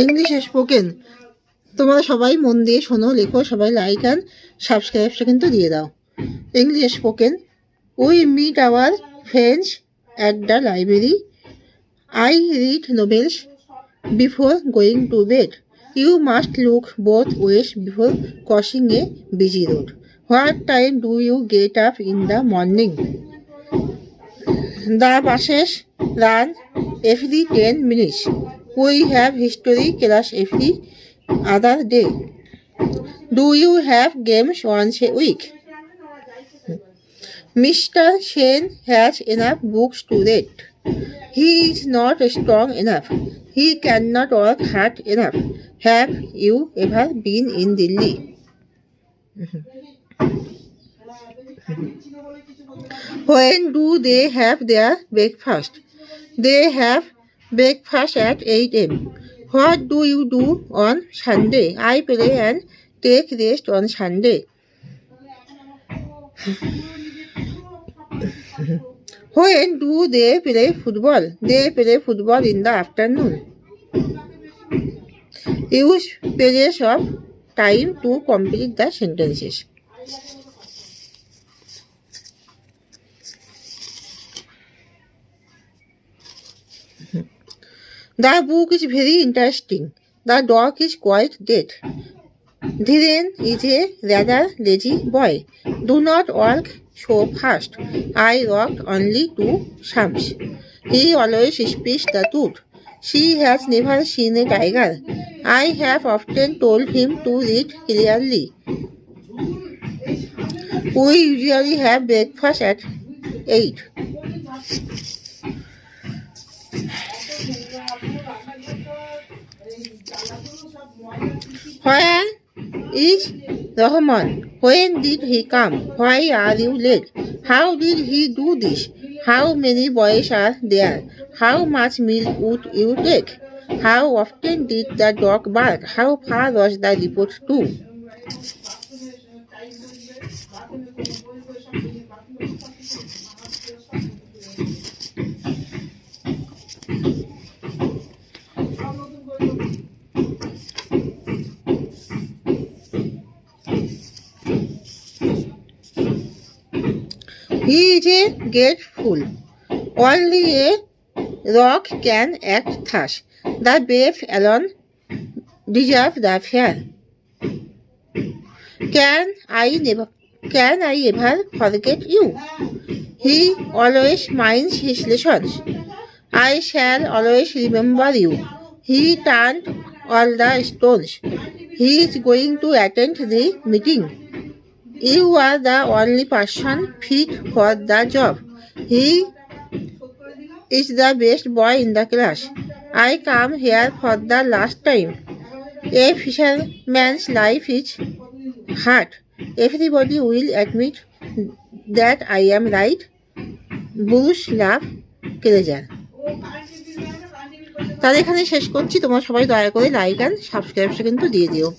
English spoken. তোমরা সবাই মন দিয়ে শোনো, লেখো, সবাই লাইক অ্যান্ড সাবস্ক্রাইবটা কিন্তু দিয়ে দাও। English spoken. We meet our friends at the library. I read novels before going to bed. You must look both ways before crossing a busy road. What time do you get up in the morning? The buses run every 10 minutes. We have history class every other day. Do you have games once a week? Mr. Shen has enough books to read. He is not strong enough. He cannot work hard enough. Have you ever been in Delhi? When do they have their breakfast? They have breakfast at 8 a.m. What do you do on Sunday? I play and take rest on Sunday. When do they play football? They play football in the afternoon. Use periods of time to complete the sentences. The book is very interesting. The dog is quite dead. Dhiren is a rather lazy boy. Do not walk so fast. I walked only 2 stumps. He always speaks the truth. She has never seen a tiger. I have often told him to read clearly. We usually have breakfast at 8. Where is Rahman? When did he come? Why are you late? How did he do this? How many boys are there? How much milk would you take? How often did the dog bark? How far was the report to? He is a great fool. Only a rock can act thus. The brave alone deserve the fair. Can I ever forget you? He always minds his lessons. I shall always remember you. He turned all the stones. He is going to attend the meeting. You are the only person fit for the job. He is the best boy in the class. I come here for the last time. A fisherman's life is hard. Everybody will admit that I am right. Bush love pleasure. তাহলে এখানে শেষ করছি। তোমরা সবাই দয়া করে like and সাবস্ক্রাইবটা কিন্তু দিয়ে দিও।